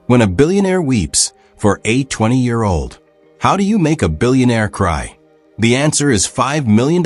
When a billionaire weeps for a 20-year-old. How do you make a billionaire cry? The answer is $5 million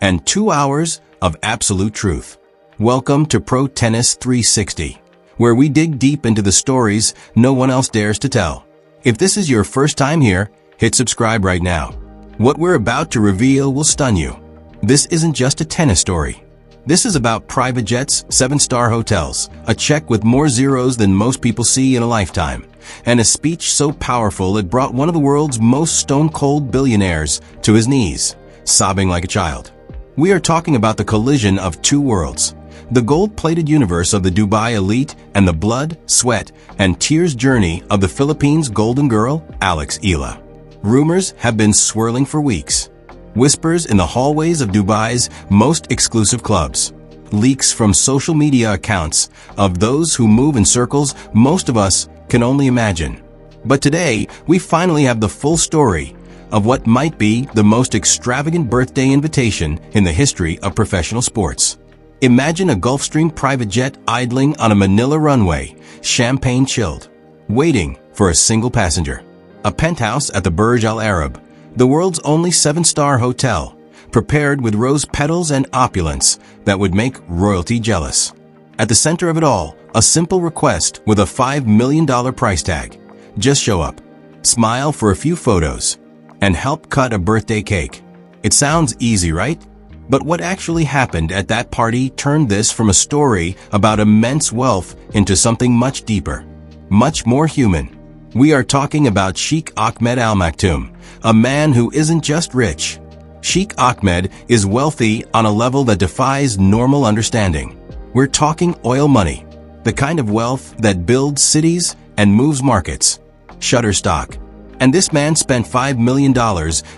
and 2 hours of absolute truth. Welcome to Pro Tennis 360, where we dig deep into the stories no one else dares to tell. If this is your first time here, hit subscribe right now. What we're about to reveal will stun you. This isn't just a tennis story. This is about private jets, 7-star hotels, a check with more zeros than most people see in a lifetime, and a speech so powerful it brought one of the world's most stone-cold billionaires to his knees, sobbing like a child. We are talking about the collision of two worlds, the gold-plated universe of the Dubai elite and the blood, sweat, and tears journey of the Philippines' golden girl, Alex Eala. Rumors have been swirling for weeks. Whispers in the hallways of Dubai's most exclusive clubs. Leaks from social media accounts of those who move in circles most of us can only imagine. But today, we finally have the full story of what might be the most extravagant birthday invitation in the history of professional sports. Imagine a Gulfstream private jet idling on a Manila runway, champagne-chilled, waiting for a single passenger. A penthouse at the Burj Al Arab, the world's only 7-star hotel, prepared with rose petals and opulence that would make royalty jealous. At the center of it all, a simple request with a $5 million price tag. Just show up, smile for a few photos, and help cut a birthday cake. It sounds easy, right? But what actually happened at that party turned this from a story about immense wealth into something much deeper, much more human. We are talking about Sheikh Ahmed Al Maktoum, a man who isn't just rich. Sheikh Ahmed is wealthy on a level that defies normal understanding. We're talking oil money, the kind of wealth that builds cities and moves markets. Shutterstock. And this man spent $5 million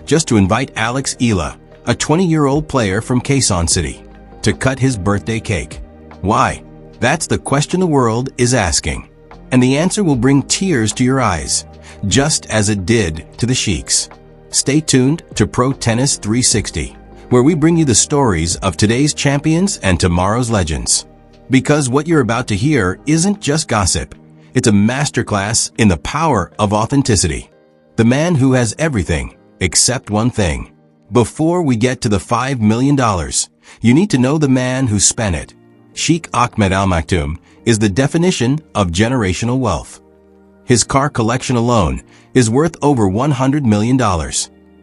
just to invite Alex Eala, a 20-year-old player from Quezon City, to cut his birthday cake. Why? That's the question the world is asking. And the answer will bring tears to your eyes, just as it did to the Sheikhs. Stay tuned to Pro Tennis 360, where we bring you the stories of today's champions and tomorrow's legends. Because what you're about to hear isn't just gossip, it's a masterclass in the power of authenticity. The man who has everything except one thing. Before we get to the $5 million, you need to know the man who spent it. Sheikh Ahmed Al Maktoum is the definition of generational wealth. His car collection alone is worth over $100 million.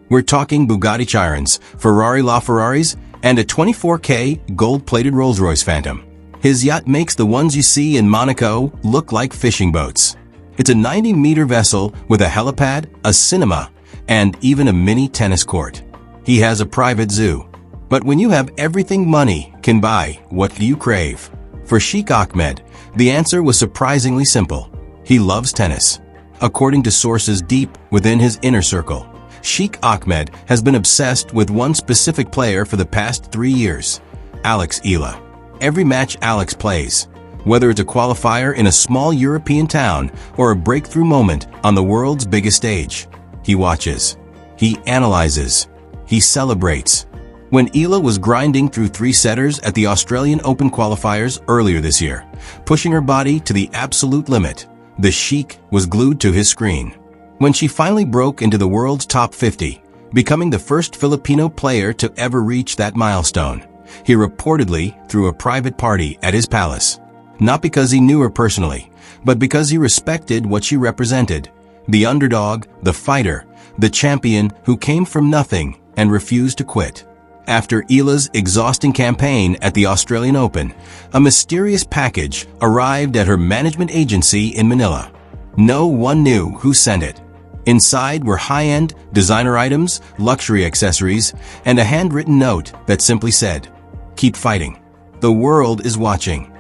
We're talking Bugatti Chirons, Ferrari LaFerraris, and a 24K gold-plated Rolls-Royce Phantom. His yacht makes the ones you see in Monaco look like fishing boats. It's a 90-meter vessel with a helipad, a cinema, and even a mini tennis court. He has a private zoo. But when you have everything money can buy, what do you crave? For Sheikh Ahmed, the answer was surprisingly simple. He loves tennis. According to sources deep within his inner circle, Sheikh Ahmed has been obsessed with one specific player for the past 3 years, Alex Eala. Every match Alex plays, whether it's a qualifier in a small European town or a breakthrough moment on the world's biggest stage, he watches, he analyzes, he celebrates. When Eala was grinding through 3-setters at the Australian Open qualifiers earlier this year, pushing her body to the absolute limit, the Sheikh was glued to his screen. When she finally broke into the world's top 50, becoming the first Filipino player to ever reach that milestone, he reportedly threw a private party at his palace. Not because he knew her personally, but because he respected what she represented. The underdog, the fighter, the champion who came from nothing and refused to quit. After Eala's exhausting campaign at the Australian Open, a mysterious package arrived at her management agency in Manila. No one knew who sent it. Inside were high-end, designer items, luxury accessories, and a handwritten note that simply said, "Keep fighting. The world is watching."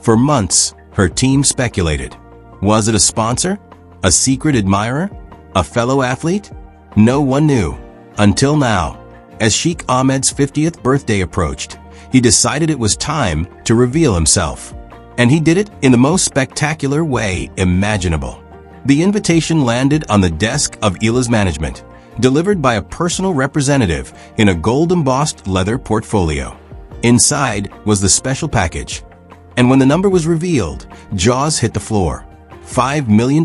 For months, her team speculated. Was it a sponsor? A secret admirer? A fellow athlete? No one knew. Until now. As Sheikh Ahmed's 50th birthday approached, he decided it was time to reveal himself. And he did it in the most spectacular way imaginable. The invitation landed on the desk of Eala's management, delivered by a personal representative in a gold-embossed leather portfolio. Inside was the special package. And when the number was revealed, jaws hit the floor. $5 million.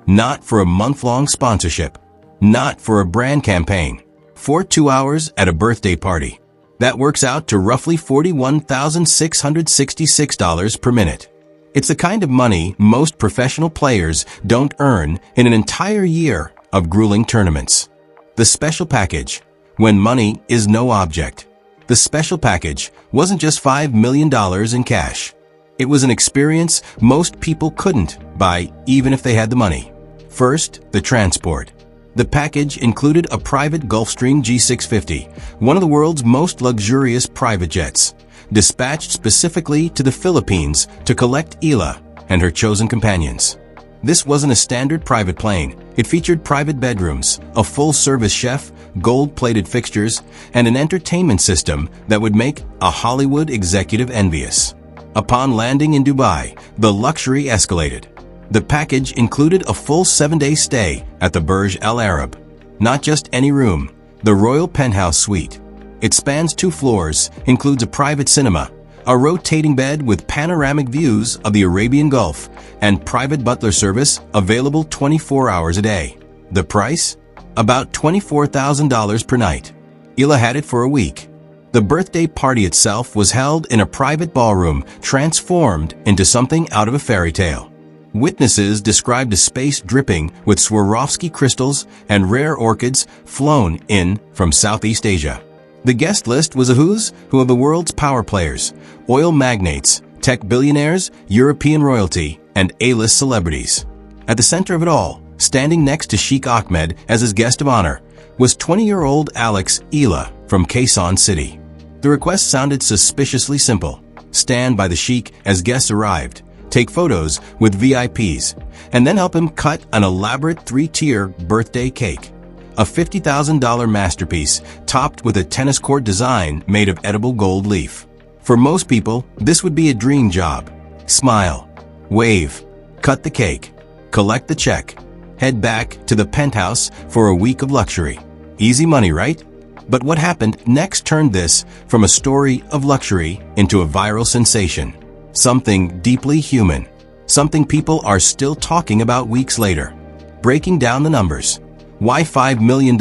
Not for a month-long sponsorship. Not for a brand campaign. For 2 hours at a birthday party. That works out to roughly $41,666 per minute. It's the kind of money most professional players don't earn in an entire year of grueling tournaments. The special package, when money is no object. The special package wasn't just $5 million in cash. It was an experience most people couldn't buy even if they had the money. First, the transport. The package included a private Gulfstream G650, one of the world's most luxurious private jets, dispatched specifically to the Philippines to collect Eala and her chosen companions. This wasn't a standard private plane. It featured private bedrooms, a full-service chef, gold-plated fixtures, and an entertainment system that would make a Hollywood executive envious. Upon landing in Dubai, the luxury escalated. The package included a full 7-day stay at the Burj Al Arab. Not just any room, the royal penthouse suite. It spans 2 floors, includes a private cinema, a rotating bed with panoramic views of the Arabian Gulf, and private butler service available 24 hours a day. The price? About $24,000 per night. Eala had it for a week. The birthday party itself was held in a private ballroom transformed into something out of a fairy tale. Witnesses described a space dripping with Swarovski crystals and rare orchids flown in from Southeast Asia. The guest list was a who's who of the world's power players, oil magnates, tech billionaires, European royalty, and A-list celebrities. At the center of it all, standing next to Sheikh Ahmed as his guest of honor, was 20-year-old Alex Eala from Quezon City. The request sounded suspiciously simple. Stand by the Sheikh as guests arrived, take photos with VIPs, and then help him cut an elaborate 3-tier birthday cake. A $50,000 masterpiece topped with a tennis court design made of edible gold leaf. For most people, this would be a dream job. Smile, wave, cut the cake, collect the check, head back to the penthouse for a week of luxury. Easy money, right? But what happened next turned this from a story of luxury into a viral sensation. Something deeply human. Something people are still talking about weeks later. Breaking down the numbers. Why $5 million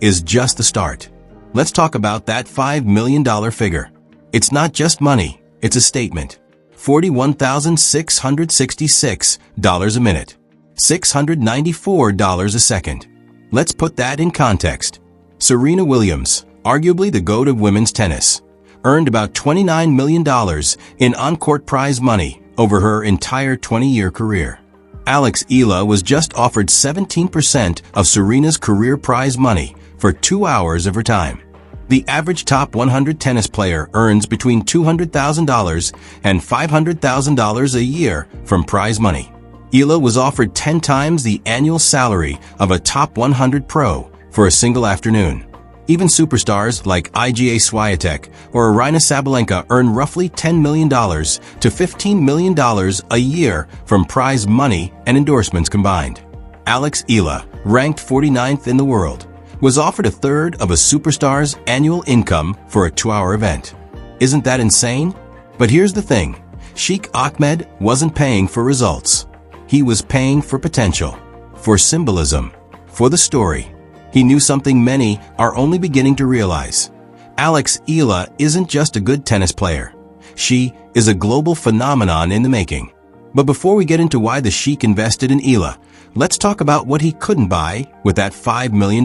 is just the start. Let's talk about that $5 million figure. It's not just money, it's a statement. $41,666 a minute. $694 a second. Let's put that in context. Serena Williams, arguably the GOAT of women's tennis, earned about $29 million in on-court prize money over her entire 20-year career. Alex Eala was just offered 17% of Serena's career prize money for 2 hours of her time. The average top 100 tennis player earns between $200,000 and $500,000 a year from prize money. Eala was offered 10 times the annual salary of a top 100 pro for a single afternoon. Even superstars like Iga Swiatek or Aryna Sabalenka earn roughly $10 million to $15 million a year from prize money and endorsements combined. Alex Eala, ranked 49th in the world, was offered a third of a superstar's annual income for a 2-hour event. Isn't that insane? But here's the thing. Sheikh Ahmed wasn't paying for results. He was paying for potential, for symbolism, for the story. He knew something many are only beginning to realize. Alex Eala isn't just a good tennis player. She is a global phenomenon in the making. But before we get into why the Sheikh invested in Eala, let's talk about what he couldn't buy with that $5 million.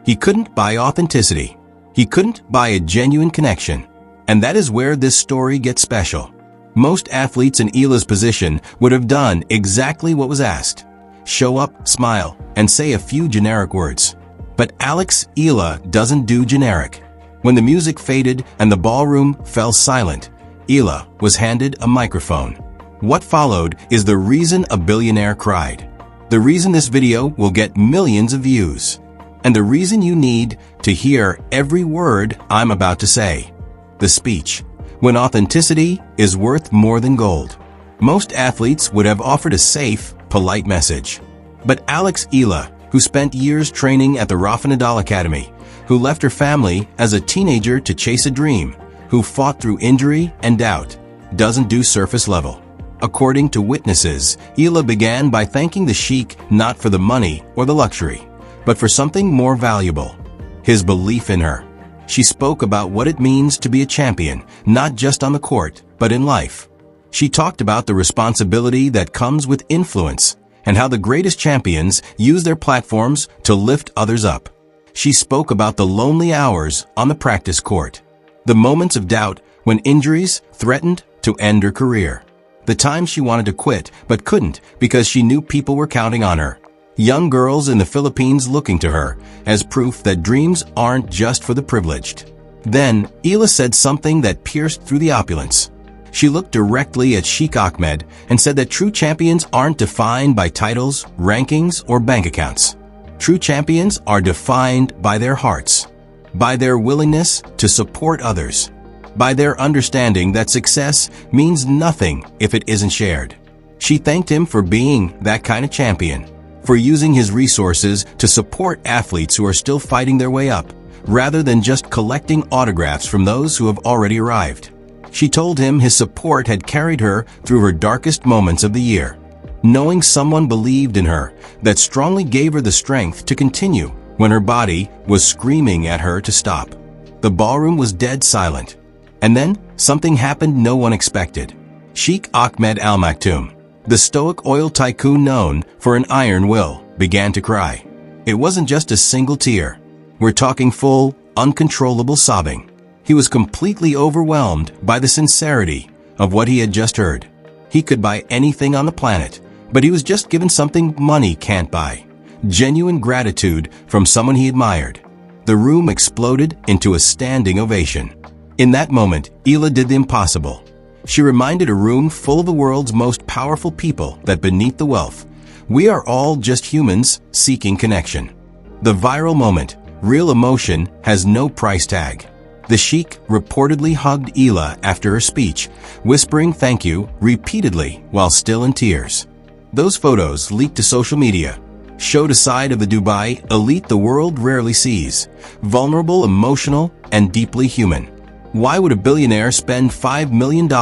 He couldn't buy authenticity. He couldn't buy a genuine connection. And that is where this story gets special. Most athletes in Eala's position would have done exactly what was asked. Show up, smile, and say a few generic words. But Alex Eala doesn't do generic. When the music faded and the ballroom fell silent, Eala was handed a microphone. What followed is the reason a billionaire cried. The reason this video will get millions of views. And the reason you need to hear every word I'm about to say. The speech. When authenticity is worth more than gold. Most athletes would have offered a safe, polite message. But Alex Eala, who spent years training at the Rafa Nadal Academy, who left her family as a teenager to chase a dream, who fought through injury and doubt, doesn't do surface level. According to witnesses, Eala began by thanking the Sheikh not for the money or the luxury, but for something more valuable: his belief in her. She spoke about what it means to be a champion, not just on the court, but in life. She talked about the responsibility that comes with influence and how the greatest champions use their platforms to lift others up. She spoke about the lonely hours on the practice court, the moments of doubt when injuries threatened to end her career, the times she wanted to quit but couldn't because she knew people were counting on her. Young girls in the Philippines looking to her as proof that dreams aren't just for the privileged. Then, Eala said something that pierced through the opulence. She looked directly at Sheikh Ahmed and said that true champions aren't defined by titles, rankings, or bank accounts. True champions are defined by their hearts, by their willingness to support others, by their understanding that success means nothing if it isn't shared. She thanked him for being that kind of champion, for using his resources to support athletes who are still fighting their way up, rather than just collecting autographs from those who have already arrived. She told him his support had carried her through her darkest moments of the year. Knowing someone believed in her, that strongly gave her the strength to continue when her body was screaming at her to stop. The ballroom was dead silent. And then, something happened no one expected. Sheikh Ahmed Al Maktoum, the stoic oil tycoon known for an iron will, began to cry. It wasn't just a single tear. We're talking full, uncontrollable sobbing. He was completely overwhelmed by the sincerity of what he had just heard. He could buy anything on the planet, but he was just given something money can't buy: genuine gratitude from someone he admired. The room exploded into a standing ovation. In that moment, Eala did the impossible. She reminded a room full of the world's most powerful people that beneath the wealth, we are all just humans seeking connection. The viral moment, real emotion, has no price tag. The Sheikh reportedly hugged Eala after her speech, whispering thank you repeatedly while still in tears. Those photos, leaked to social media, showed a side of the Dubai elite the world rarely sees: vulnerable, emotional, and deeply human. Why would a billionaire spend $5 million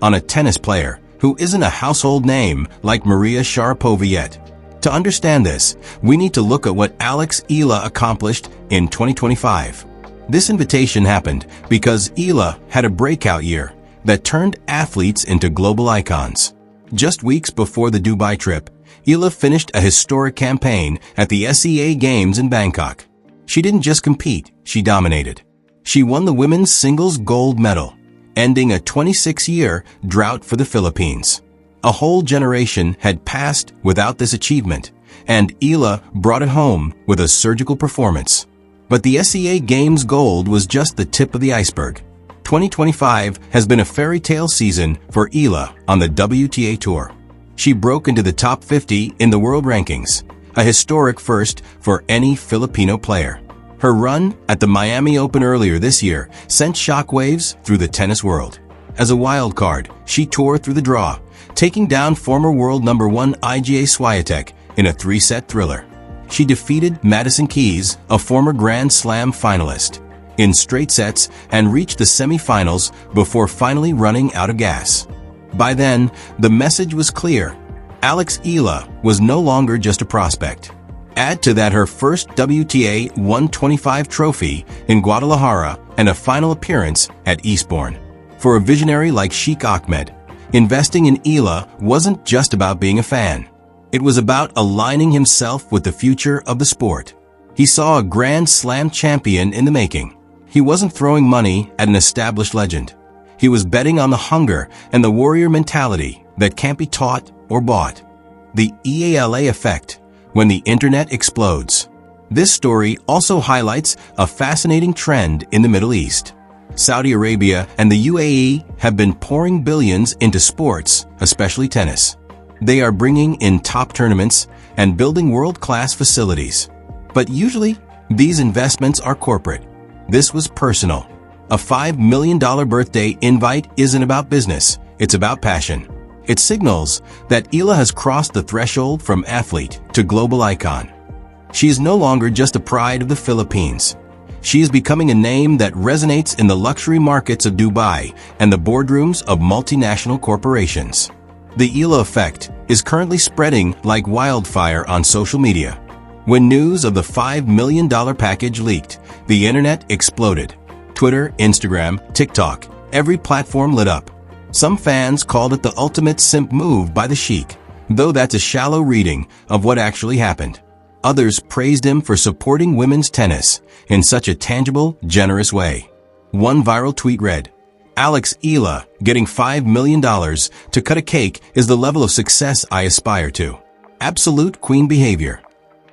on a tennis player who isn't a household name like Maria Sharapova yet? To understand this, we need to look at what Alex Eala accomplished in 2025. This invitation happened because Eala had a breakout year that turned athletes into global icons. Just weeks before the Dubai trip, Eala finished a historic campaign at the SEA Games in Bangkok. She didn't just compete, she dominated. She won the women's singles gold medal, ending a 26-year drought for the Philippines. A whole generation had passed without this achievement, and Eala brought it home with a surgical performance. But the SEA Games gold was just the tip of the iceberg. 2025 has been a fairy tale season for Eala on the WTA Tour. She broke into the top 50 in the world rankings, a historic first for any Filipino player. Her run at the Miami Open earlier this year sent shockwaves through the tennis world. As a wild card, she tore through the draw, taking down former world number 1 Iga Swiatek in a 3-set thriller. She defeated Madison Keys, a former Grand Slam finalist, in straight sets and reached the semifinals before finally running out of gas. By then, the message was clear. Alex Eala was no longer just a prospect. Add to that her first WTA 125 trophy in Guadalajara and a final appearance at Eastbourne. For a visionary like Sheikh Ahmed, investing in Eala wasn't just about being a fan. It was about aligning himself with the future of the sport. He saw a Grand Slam champion in the making. He wasn't throwing money at an established legend. He was betting on the hunger and the warrior mentality that can't be taught or bought. The EALA effect, when the internet explodes. This story also highlights a fascinating trend in the Middle East. Saudi Arabia and the UAE have been pouring billions into sports, especially tennis. They are bringing in top tournaments and building world-class facilities. But usually, these investments are corporate. This was personal. A $5 million birthday invite isn't about business, it's about passion. It signals that Eala has crossed the threshold from athlete to global icon. She is no longer just a pride of the Philippines. She is becoming a name that resonates in the luxury markets of Dubai and the boardrooms of multinational corporations. The Eala effect is currently spreading like wildfire on social media. When news of the $5 million package leaked, the internet exploded. Twitter, Instagram, TikTok, every platform lit up. Some fans called it the ultimate simp move by the Sheikh, though that's a shallow reading of what actually happened. Others praised him for supporting women's tennis in such a tangible, generous way. One viral tweet read, "Alex Eala getting $5 million to cut a cake is the level of success I aspire to. Absolute queen behavior."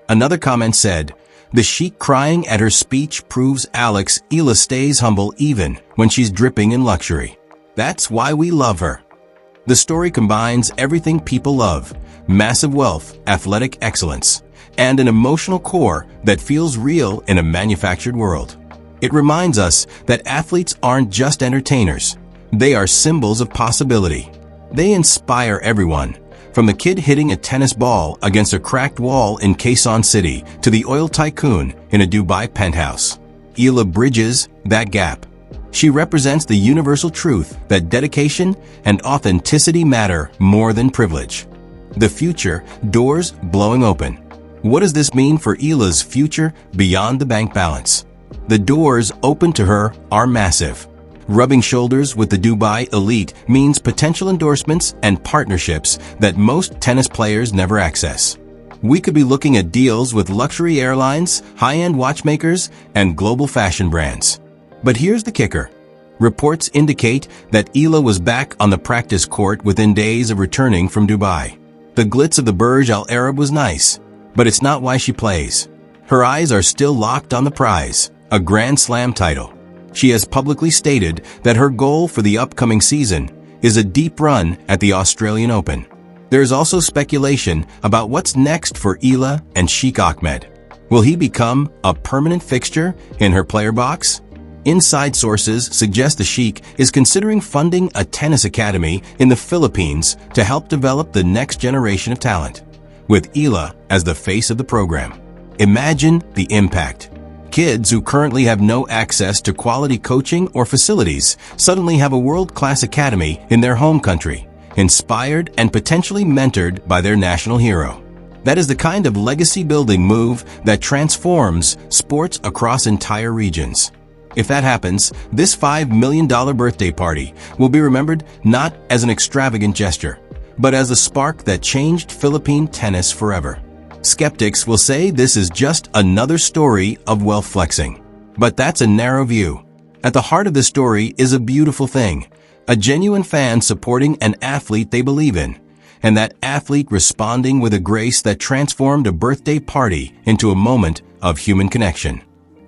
Another comment said, "The Sheikh crying at her speech proves Alex Eala stays humble even when she's dripping in luxury. That's why we love her." The story combines everything people love: massive wealth, athletic excellence, and an emotional core that feels real in a manufactured world. It reminds us that athletes aren't just entertainers. They are symbols of possibility. They inspire everyone, from the kid hitting a tennis ball against a cracked wall in Quezon City to the oil tycoon in a Dubai penthouse. Eala bridges that gap. She represents the universal truth that dedication and authenticity matter more than privilege. The future, doors blowing open. What does this mean for Eala's future beyond the bank balance? The doors open to her are massive. Rubbing shoulders with the Dubai elite means potential endorsements and partnerships that most tennis players never access. We could be looking at deals with luxury airlines, high-end watchmakers, and global fashion brands. But here's the kicker. Reports indicate that Eala was back on the practice court within days of returning from Dubai. The glitz of the Burj Al Arab was nice, but it's not why she plays. Her eyes are still locked on the prize, a Grand Slam title. She has publicly stated that her goal for the upcoming season is a deep run at the Australian Open. There is also speculation about what's next for Eala and Sheikh Ahmed. Will he become a permanent fixture in her player box? Inside sources suggest the Sheikh is considering funding a tennis academy in the Philippines to help develop the next generation of talent, with Eala as the face of the program. Imagine the impact. Kids who currently have no access to quality coaching or facilities suddenly have a world-class academy in their home country, inspired and potentially mentored by their national hero. That is the kind of legacy-building move that transforms sports across entire regions. If that happens, this $5 million birthday party will be remembered not as an extravagant gesture, but as a spark that changed Philippine tennis forever. Skeptics will say this is just another story of wealth flexing. But that's a narrow view. At the heart of this story is a beautiful thing, a genuine fan supporting an athlete they believe in, and that athlete responding with a grace that transformed a birthday party into a moment of human connection.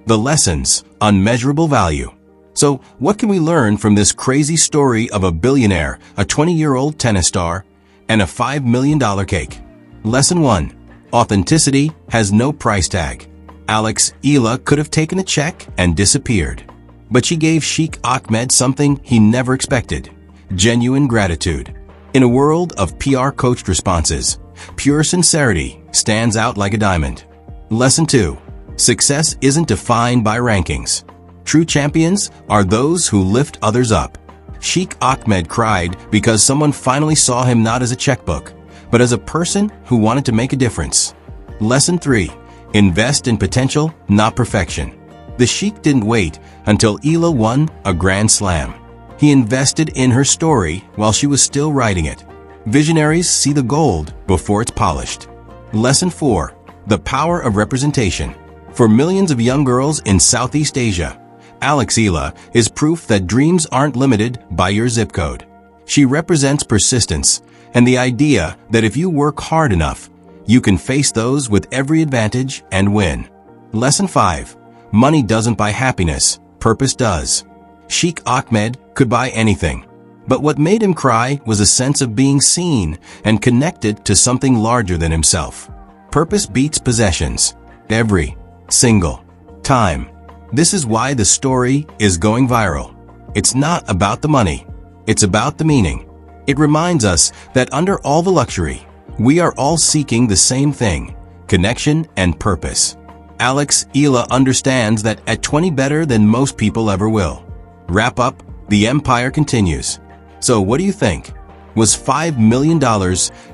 The lessons, unmeasurable value. So, what can we learn from this crazy story of a billionaire, a 20-year-old tennis star, and a $5 million cake? Lesson 1. Authenticity has no price tag. Alex Eala could have taken a check and disappeared. But she gave Sheikh Ahmed something he never expected: genuine gratitude. In a world of PR-coached responses, pure sincerity stands out like a diamond. Lesson 2. Success isn't defined by rankings. True champions are those who lift others up. Sheikh Ahmed cried because someone finally saw him not as a checkbook, but as a person who wanted to make a difference. Lesson 3. Invest in potential, not perfection. The Sheikh didn't wait until Eala won a Grand Slam. He invested in her story while she was still writing it. Visionaries see the gold before it's polished. Lesson 4. The power of representation. For millions of young girls in Southeast Asia, Alex Eala is proof that dreams aren't limited by your zip code. She represents persistence and the idea that if you work hard enough, you can face those with every advantage and win. Lesson 5. Money doesn't buy happiness, purpose does. Sheikh Ahmed could buy anything, but what made him cry was a sense of being seen and connected to something larger than himself. Purpose beats possessions, every single time. This is why the story is going viral. It's not about the money, it's about the meaning. It reminds us that under all the luxury, we are all seeking the same thing: connection and purpose. Alex Eala understands that at 20 better than most people ever will. Wrap up, the empire continues. So what do you think? Was $5 million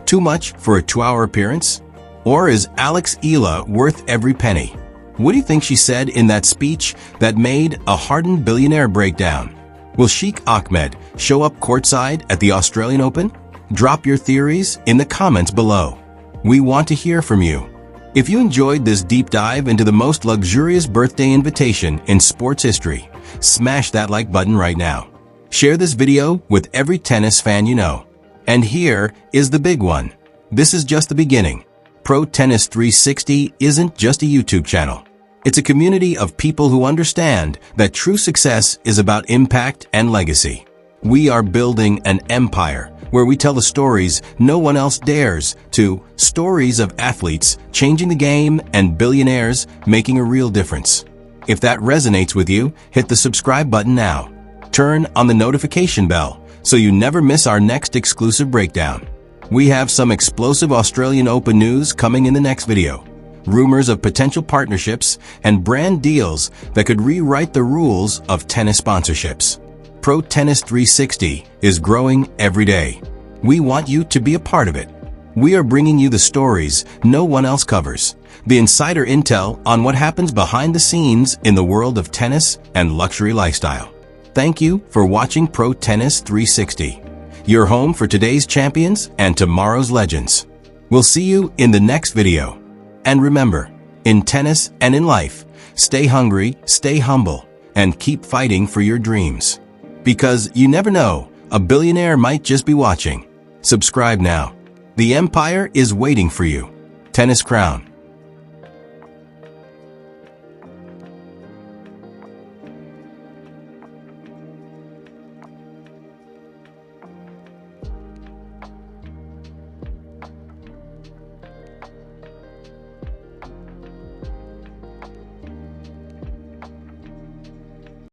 too much for a 2-hour appearance? Or is Alex Eala worth every penny? What do you think she said in that speech that made a hardened billionaire breakdown? Will Sheikh Ahmed show up courtside at the Australian Open? Drop your theories in the comments below. We want to hear from you. If you enjoyed this deep dive into the most luxurious birthday invitation in sports history, smash that like button right now. Share this video with every tennis fan you know. And here is the big one. This is just the beginning. Pro Tennis 360 isn't just a YouTube channel. It's a community of people who understand that true success is about impact and legacy. We are building an empire where we tell the stories no one else dares, to stories of athletes changing the game and billionaires making a real difference. If that resonates with you, hit the subscribe button now. Turn on the notification bell so you never miss our next exclusive breakdown. We have some explosive Australian Open news coming in the next video. Rumors of potential partnerships and brand deals that could rewrite the rules of tennis sponsorships. Pro Tennis 360 is growing every day. We want you to be a part of it. We are bringing you the stories no one else covers, the insider intel on what happens behind the scenes in the world of tennis and luxury lifestyle. Thank you for watching Pro Tennis 360, your home for today's champions and tomorrow's legends. We'll see you in the next video. And remember, in tennis and in life, stay hungry, stay humble, and keep fighting for your dreams. Because you never know, a billionaire might just be watching. Subscribe now. The empire is waiting for you. Tennis Crown.